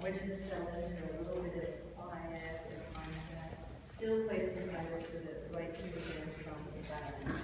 we're just settling into a little bit of quiet and finding that still place inside us so that Dwight can begin from the silence.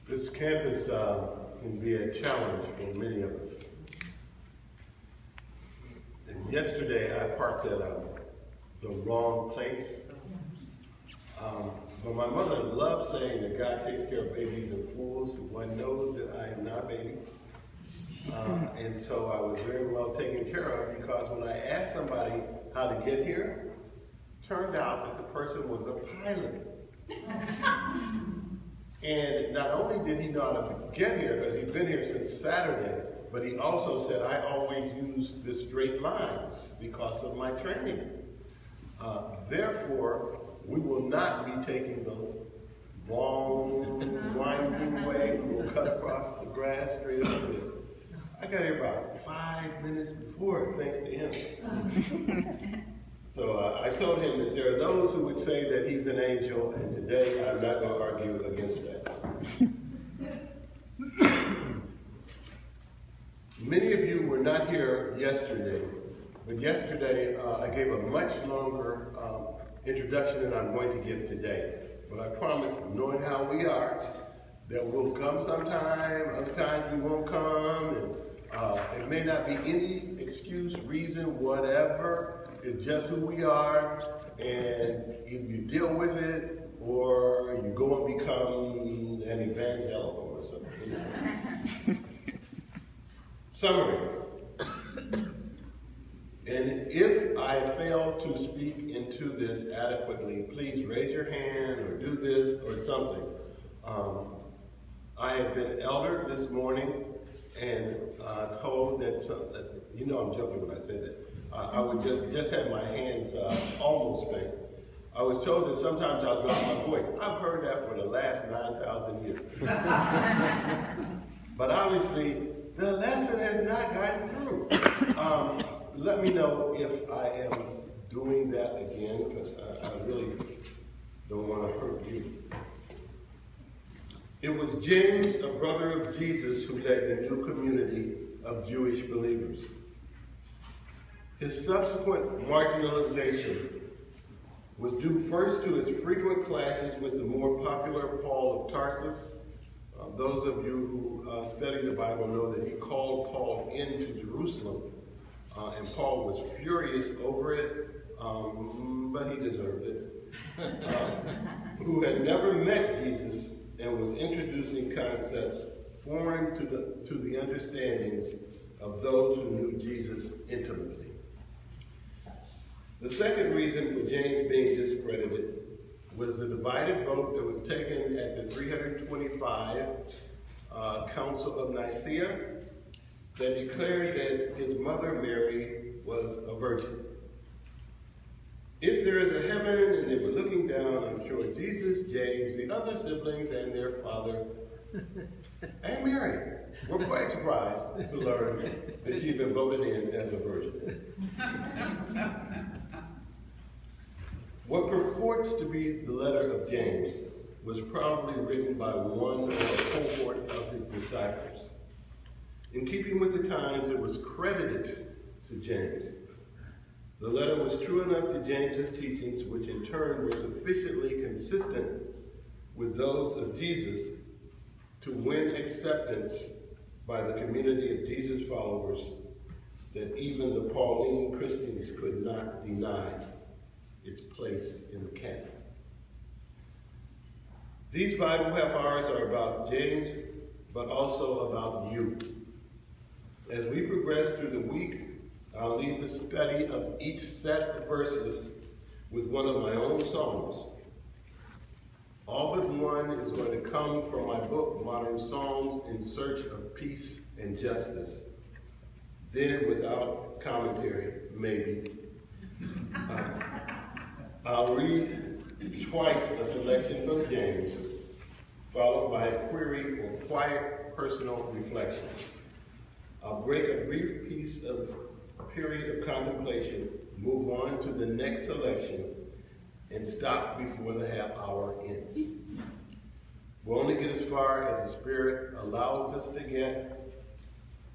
This campus can be a challenge for many of us. And yesterday I parked at the wrong place. But my mother loved saying that God takes care of babies and fools. One knows that I am not a baby. And so I was very well taken care of, because when I asked somebody how to get here, turned out that the person was a pilot. And not only did he know how to get here, because he'd been here since Saturday, but he also said, I always use the straight lines because of my training. Therefore, we will not be taking the long, winding way. We will cut across the grass straight over there. I got here about 5 minutes before, thanks to him. So I told him that there are those who would say that he's an angel, and today I'm not going to argue against that. Many of you were not here yesterday, but yesterday I gave a much longer introduction than I'm going to give today. But I promise, knowing how we are, that we'll come sometime, other times we won't come, and it may not be any excuse, reason, whatever. It's just who we are, and either you deal with it or you go and become an evangelical or something. Summary. And if I fail to speak into this adequately, please raise your hand or do this or something. I have been eldered this morning and told that you know I'm joking when I say that. I would just have my hands almost faint. I was told that sometimes I'll drop my voice. I've heard that for the last 9,000 years. But obviously, the lesson has not gotten through. Let me know if I am doing that again, because I really don't want to hurt you. It was James, a brother of Jesus, who led the new community of Jewish believers. His subsequent marginalization was due first to his frequent clashes with the more popular Paul of Tarsus. Those of you who study the Bible know that he called Paul into Jerusalem, and Paul was furious over it, but he deserved it. Who had never met Jesus and was introducing concepts foreign to the understandings of those who knew Jesus intimately. The second reason for James being discredited was the divided vote that was taken at the 325 Council of Nicaea that declared that his mother Mary was a virgin. If there is a heaven and they were looking down, I'm sure Jesus, James, the other siblings, and their father, and Mary were quite surprised to learn that she'd been voted in as a virgin. What purports to be the letter of James was probably written by one or a cohort of his disciples. In keeping with the times, it was credited to James. The letter was true enough to James's teachings, which in turn were sufficiently consistent with those of Jesus to win acceptance by the community of Jesus followers that even the Pauline Christians could not deny its place in the canon. These Bible half hours are about James, but also about you. As we progress through the week, I'll lead the study of each set of verses with one of my own songs. All but one is going to come from my book, Modern Psalms in Search of Peace and Justice. Then, without commentary, maybe, I'll read twice a selection from James, followed by a query for quiet personal reflection. I'll break a brief period of contemplation, move on to the next selection, and stop before the half hour ends. We'll only get as far as the Spirit allows us to get.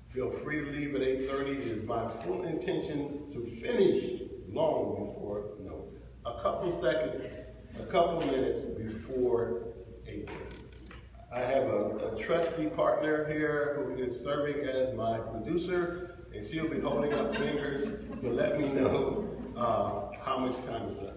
Feel free to leave at 8:30. It is my full intention to finish long before, a couple minutes before 8:30. I have a trusty partner here who is serving as my producer, and she'll be holding up fingers to let me know how much time is left.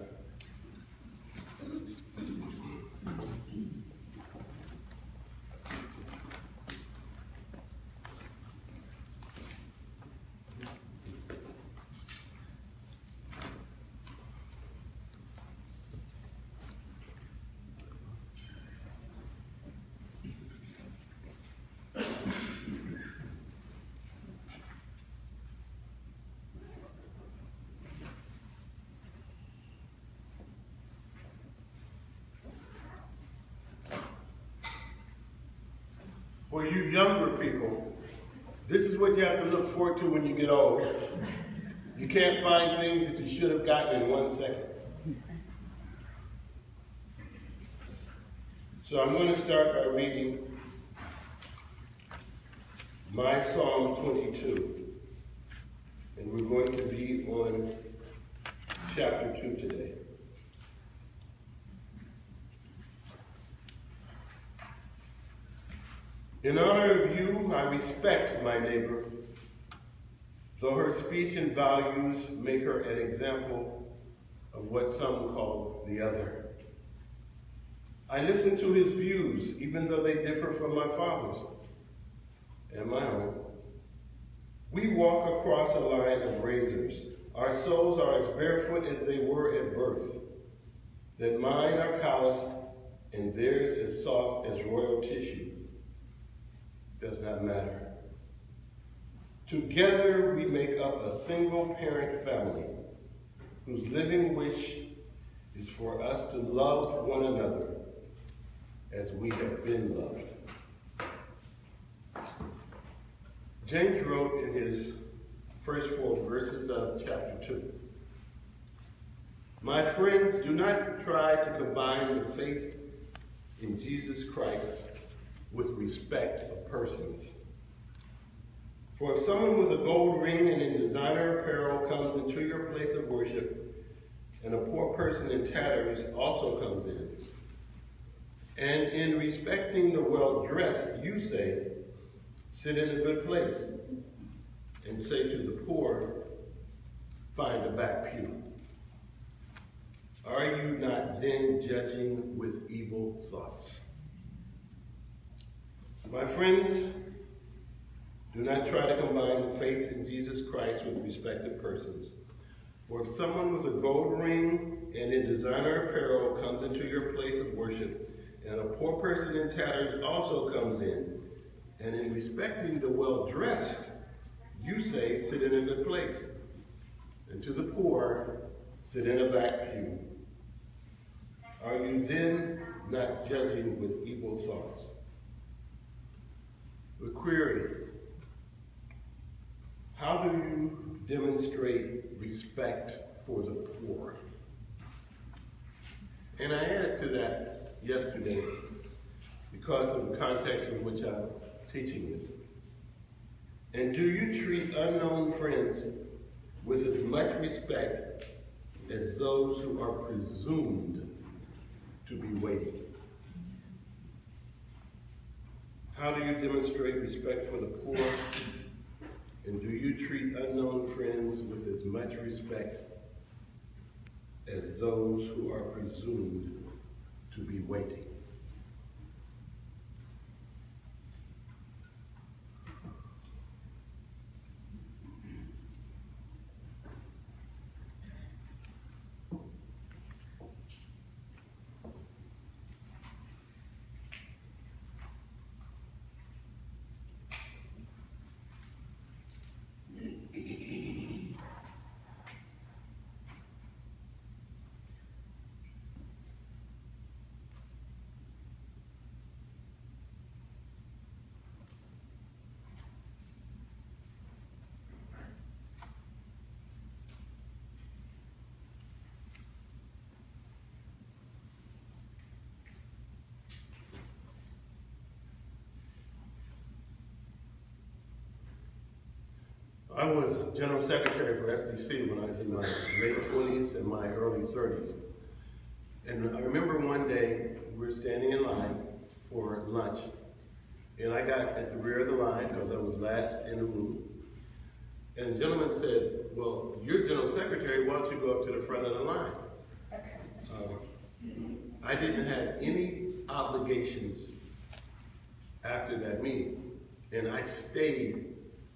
For you younger people, this is what you have to look forward to when you get old. You can't find things that you should have gotten in 1 second. So I'm going to start by reading my Psalm 22. And we're going to be on chapter 2 today. In honor of you, I respect my neighbor, though her speech and values make her an example of what some call the other. I listen to his views, even though they differ from my father's and my own. We walk across a line of razors. Our souls are as barefoot as they were at birth, that mine are calloused and theirs as soft as royal tissue. Does not matter. Together we make up a single-parent family whose living wish is for us to love one another as we have been loved. James wrote in his first 4 verses of chapter 2, "My friends, do not try to combine the faith in Jesus Christ with respect of persons. For if someone with a gold ring and in designer apparel comes into your place of worship, and a poor person in tatters also comes in, and in respecting the well-dressed you say, 'Sit in a good place,' and say to the poor, 'Find a back pew,' are you not then judging with evil thoughts? My friends, do not try to combine faith in Jesus Christ with respect of persons. For if someone with a gold ring and in designer apparel comes into your place of worship, and a poor person in tatters also comes in, and in respecting the well-dressed, you say, 'Sit in a good place,' and to the poor, 'Sit in a back pew,' are you then not judging with evil thoughts?" The query: how do you demonstrate respect for the poor? And I added to that yesterday because of the context in which I'm teaching this. And do you treat unknown friends with as much respect as those who are presumed to be waiting? How do you demonstrate respect for the poor? And do you treat unknown friends with as much respect as those who are presumed to be waiting? I was General Secretary for SDC when I was in my late 20s and my early 30s. And I remember one day we were standing in line for lunch, and I got at the rear of the line because I was last in the room. And the gentleman said, well, you're General Secretary, why don't you go up to the front of the line? I didn't have any obligations after that meeting, and I stayed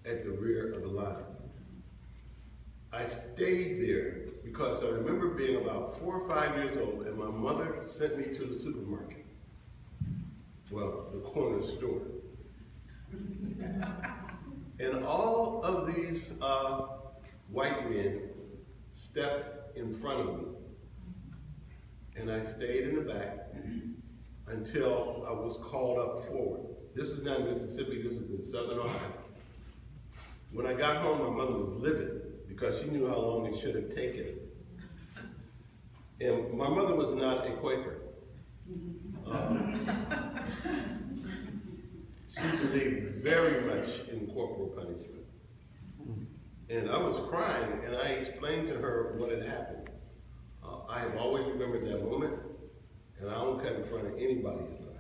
at the rear of the line. I stayed there because I remember being about 4 or 5 years old, and my mother sent me to the supermarket. Well, the corner store. And all of these white men stepped in front of me. And I stayed in the back until I was called up forward. This was not in Mississippi, this was in Southern Ohio. When I got home, my mother was livid because she knew how long it should have taken. And my mother was not a Quaker. She believed very much in corporal punishment. And I was crying, and I explained to her what had happened. I have always remembered that moment, and I don't cut in front of anybody's line.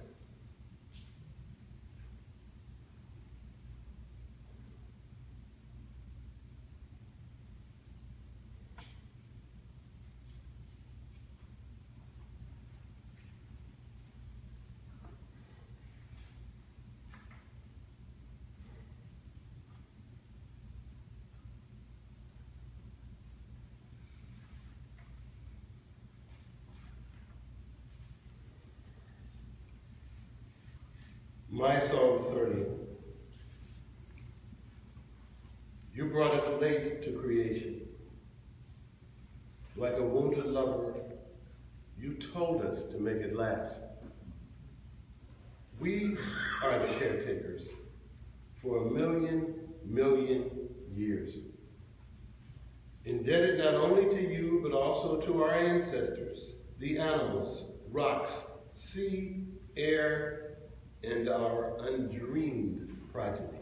My Psalm 30. You brought us late to creation. Like a wounded lover, you told us to make it last. We are the caretakers for 1,000,000 years. Indebted not only to you, but also to our ancestors, the animals, rocks, sea, air, and our undreamed progeny.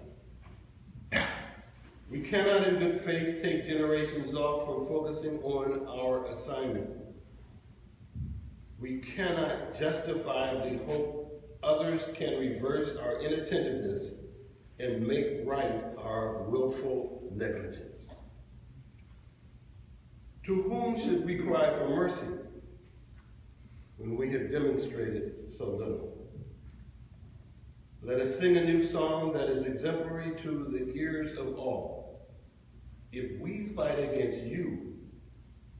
We cannot in good faith take generations off from focusing on our assignment. We cannot justifiably hope others can reverse our inattentiveness and make right our willful negligence. To whom should we cry for mercy when we have demonstrated so little? Let us sing a new song that is exemplary to the ears of all. If we fight against you,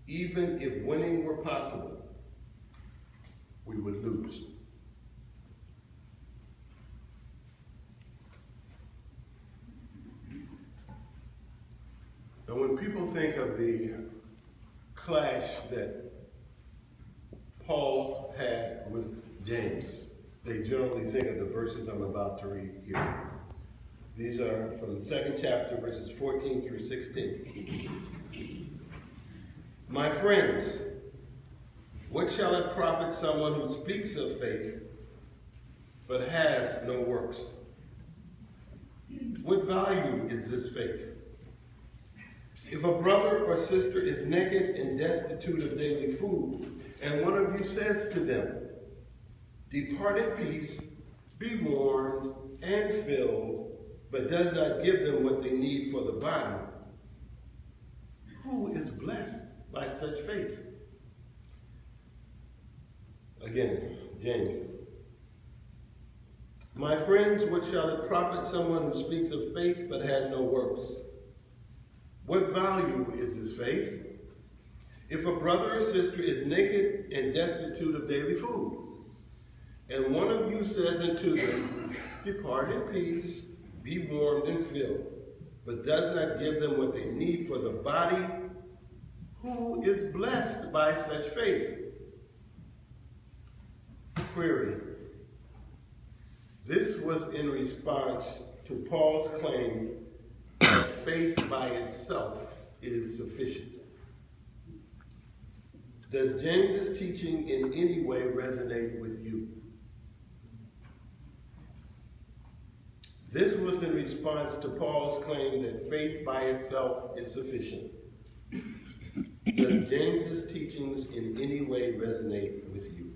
even if winning were possible, we would lose. Now, when people think of the clash that Paul had with James, they generally think of the verses I'm about to read here. These are from the 2nd chapter, verses 14 through 16. My friends, what shall it profit someone who speaks of faith but has no works? What value is this faith? If a brother or sister is naked and destitute of daily food, and one of you says to them, depart in peace, be warmed and filled, but does not give them what they need for the body, who is blessed by such faith? Again, James. My friends, what shall it profit someone who speaks of faith but has no works? What value is this faith? If a brother or sister is naked and destitute of daily food, and one of you says unto them, depart in peace, be warmed and filled, but does not give them what they need for the body, who is blessed by such faith? Query. This was in response to Paul's claim that faith by itself is sufficient. Does James's teaching in any way resonate with you? This was in response to Paul's claim that faith by itself is sufficient. Does James's teachings in any way resonate with you?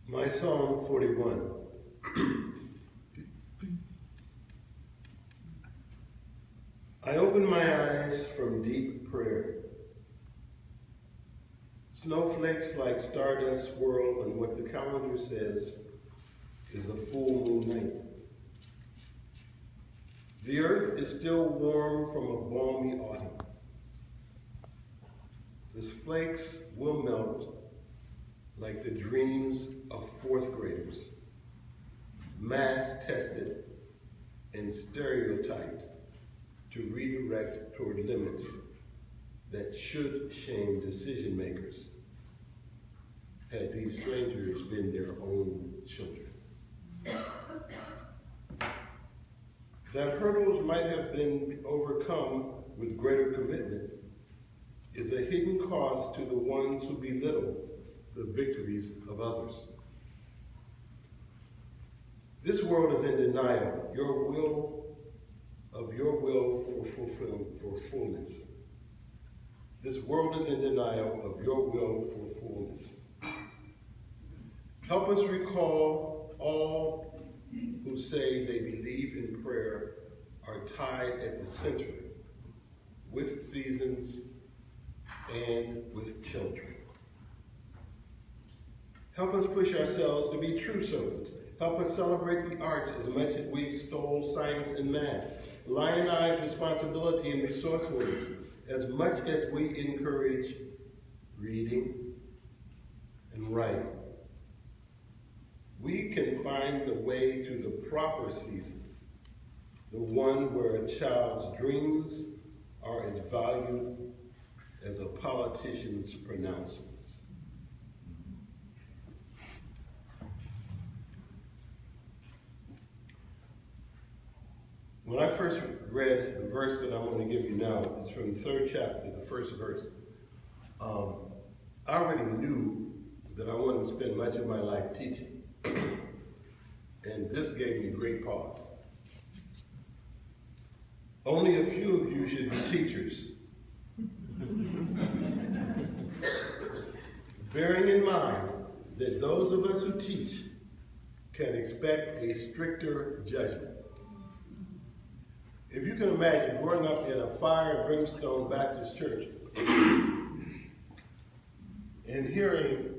My Psalm 41. I open my eyes from deep prayer. Snowflakes like stardust swirl on what the calendar says is a full moon night. The earth is still warm from a balmy autumn. The flakes will melt like the dreams of fourth graders, mass tested and stereotyped to redirect toward limits that should shame decision makers had these strangers been their own children. That hurdles might have been overcome with greater commitment is a hidden cost to the ones who belittle the victories of others. This world is in denial of your will for fullness. This world is in denial of your will for fullness. Help us recall all who say they believe in prayer are tied at the center with seasons and with children. Help us push ourselves to be true servants. Help us celebrate the arts as much as we extol science and math. Lionize responsibility and resourcefulness as much as we encourage reading and writing. We can find the way to the proper season, the one where a child's dreams are as valued as a politician's pronouncements. When I first read the verse that I'm going to give you now, it's from the 3rd chapter, the 1st verse. I already knew that I wanted to spend much of my life teaching. And this gave me great pause. Only a few of you should be teachers. Bearing in mind that those of us who teach can expect a stricter judgment. If you can imagine growing up in a fire and brimstone Baptist church and hearing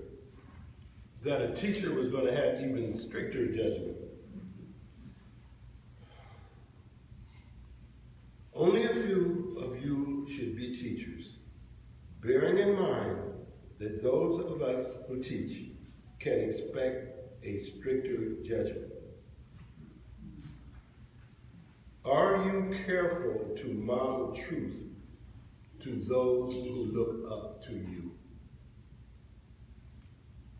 that a teacher was going to have even stricter judgment. Only a few of you should be teachers, bearing in mind that those of us who teach can expect a stricter judgment. Are you careful to model truth to those who look up to you?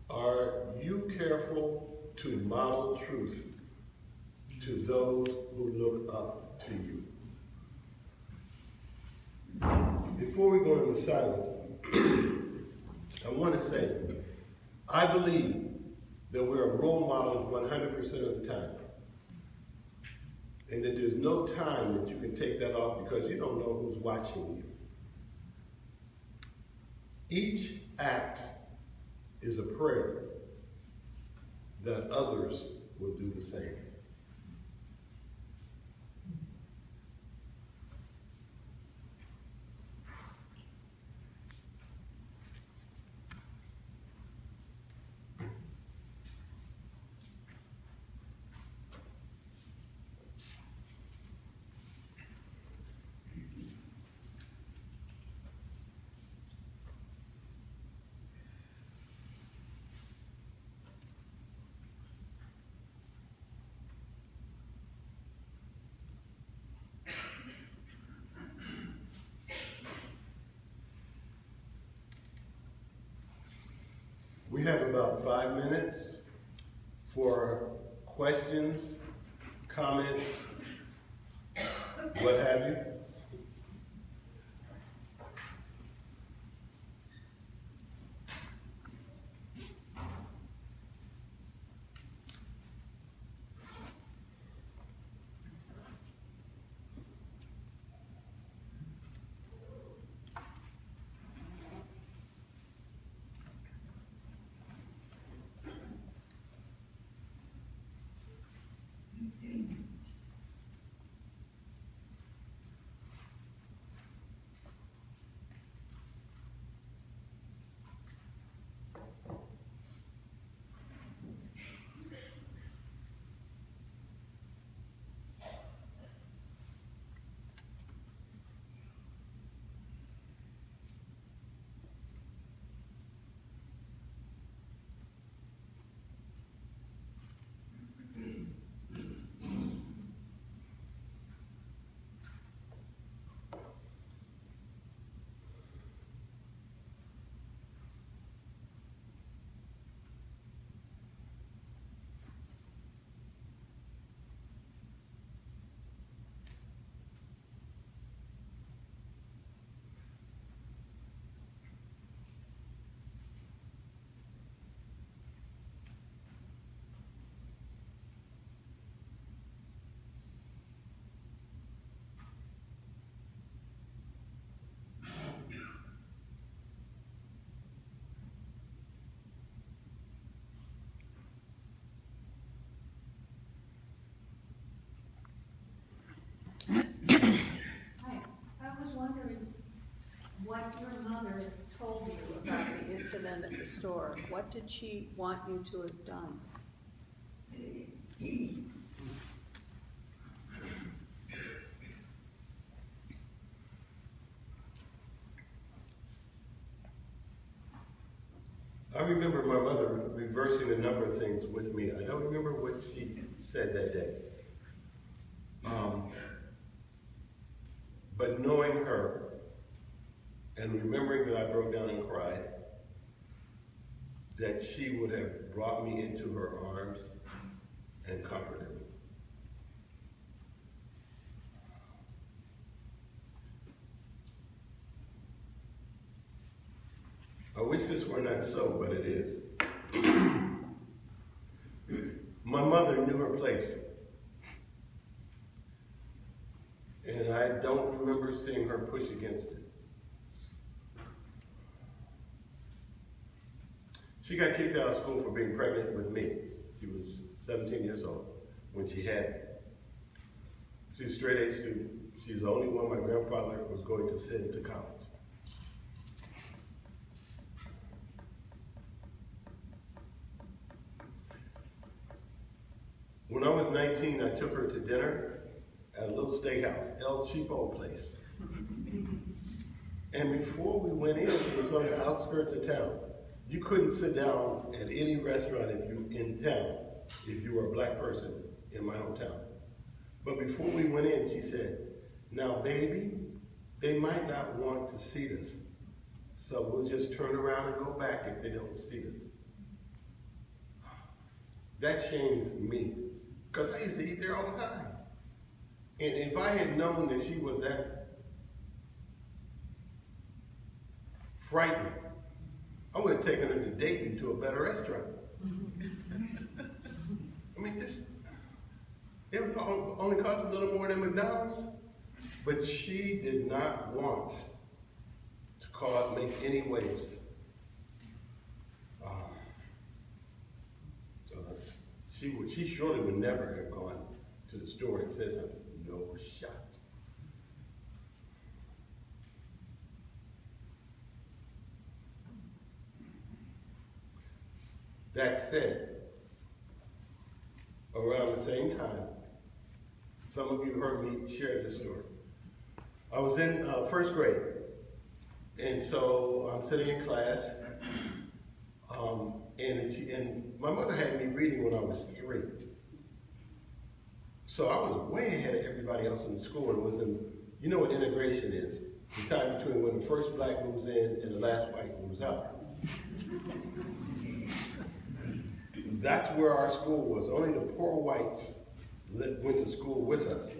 Are you careful to model truth to those who look up to you? Before we go into silence, I want to say, I believe that we're role models 100% of the time. And that there's no time that you can take that off because you don't know who's watching you. Each act is a prayer that others will do the same. We have about 5 minutes for questions, comments, what have you. I was wondering what your mother told you about the incident at the store. What did she want you to have done? I remember my mother reversing a number of things with me. I don't remember what she said that day. But knowing her and remembering that I broke down and cried, that she would have brought me into her arms and comforted me. I wish this were not so, but it is. My mother knew her place. And I don't remember seeing her push against it. She got kicked out of school for being pregnant with me. She was 17 years old when she had me. She was a straight A student. She was the only one my grandfather was going to send to college. When I was 19, I took her to dinner at a little steakhouse, El Cheapo place. And before we went in, it was on the outskirts of town. You couldn't sit down at any restaurant if you were a black person in my hometown. But before we went in, she said, "Now, baby, they might not want to seat us, so we'll just turn around and go back if they don't seat us." That shamed me, because I used to eat there all the time. And if I had known that she was that frightened, I would have taken her to Dayton to a better restaurant. I mean, it would only cost a little more than McDonald's, but she did not want to make any waves. She surely would never have gone to the store and said something. No shot. That said, around the same time, some of you heard me share this story. I was in first grade, and so I'm sitting in class, and my mother had me reading when I was 3. So I was way ahead of everybody else in the school, and was in, you know what integration is, the time between when the first black moves in and the last white moves out. That's where our school was. Only the poor whites went to school with us.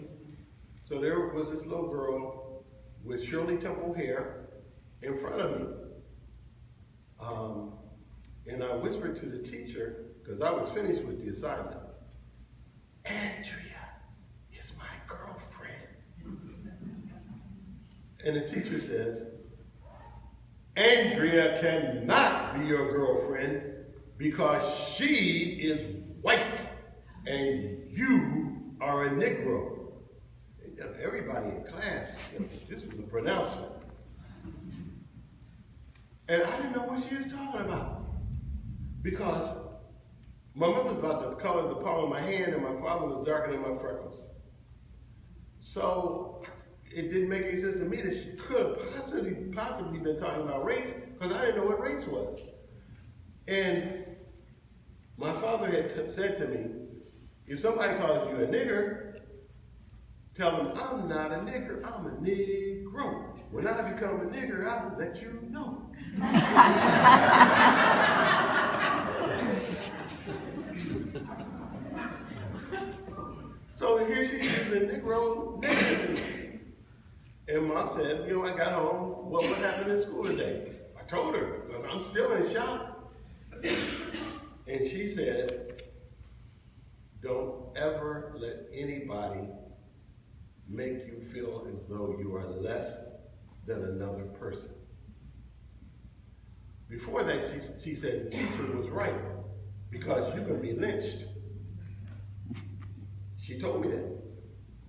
So there was this little girl with Shirley Temple hair in front of me. And I whispered to the teacher, because I was finished with the assignment, "Andrea is my girlfriend." And the teacher says, "Andrea cannot be your girlfriend because she is white and you are a Negro." And everybody in class, this was a pronouncement. And I didn't know what she was talking about, because my mother was about the color of the palm of my hand and my father was darker than my freckles. So it didn't make any sense to me that she could have possibly been talking about race, because I didn't know what race was. And my father had said to me, if somebody calls you a nigger, tell them, "I'm not a nigger, I'm a Negro. When I become a nigger, I'll let you know." So here she is, a Negro negatively. And Mom said, I got home, what happened in school today? I told her, because I'm still in shock. And she said, "Don't ever let anybody make you feel as though you are less than another person." Before that, she said the teacher was right, because you can be lynched. She told me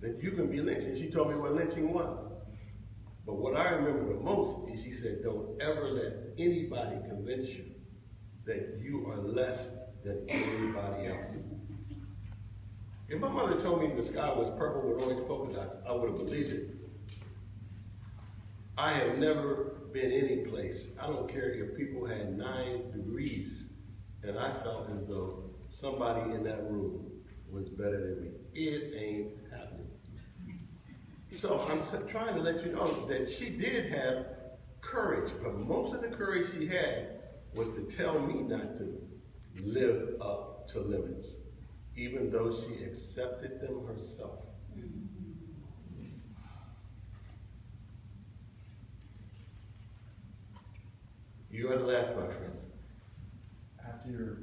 that you can be lynched, and she told me what lynching was. But what I remember the most is she said, "Don't ever let anybody convince you that you are less than anybody else." If my mother told me the sky was purple with orange polka dots, I would have believed it. I have never been any place, I don't care if people had 9 degrees, and I felt as though somebody in that room was better than me. It ain't happening. So I'm trying to let you know that she did have courage, but most of the courage she had was to tell me not to live up to limits, even though she accepted them herself. You are the last, my friend. After your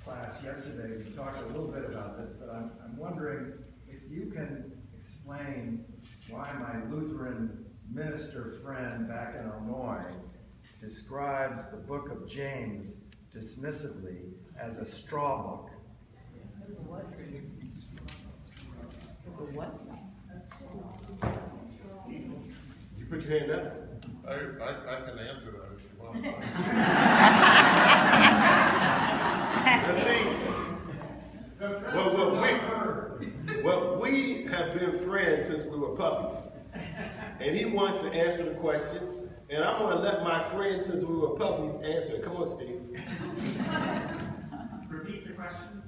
class yesterday, you talked a little bit about this, but I'm wondering if you can explain why my Lutheran minister friend back in Illinois describes the book of James dismissively as a straw book. You put your hand up. I can answer that if you want. Well, we have been friends since we were puppies. And he wants to answer the questions. And I'm going to let my friend, since we were puppies, answer it. Come on, Steve. Repeat the question.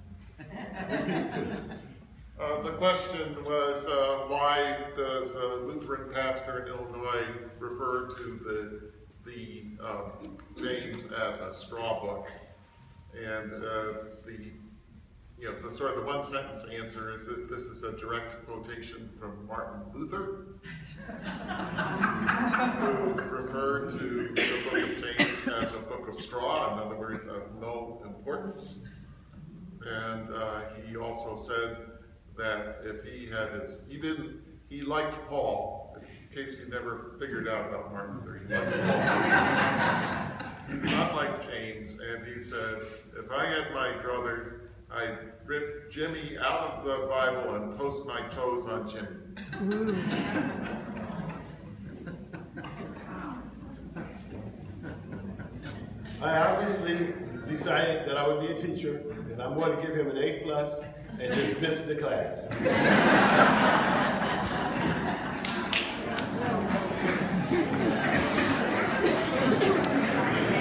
The question was, why does a Lutheran pastor in Illinois refer to the James as a straw book? And the sort of the one sentence answer is that this is a direct quotation from Martin Luther, who referred to the book of James as a book of straw, in other words, of no importance. And he also said that if he liked Paul, in case you never figured out about Martin Luther, he liked Paul. He did not like James, and he said, if I had my druthers, I'd rip Jimmy out of the Bible and toast my toes on Jimmy. I obviously decided that I would be a teacher, and I'm going to give him an A+ and dismiss the class.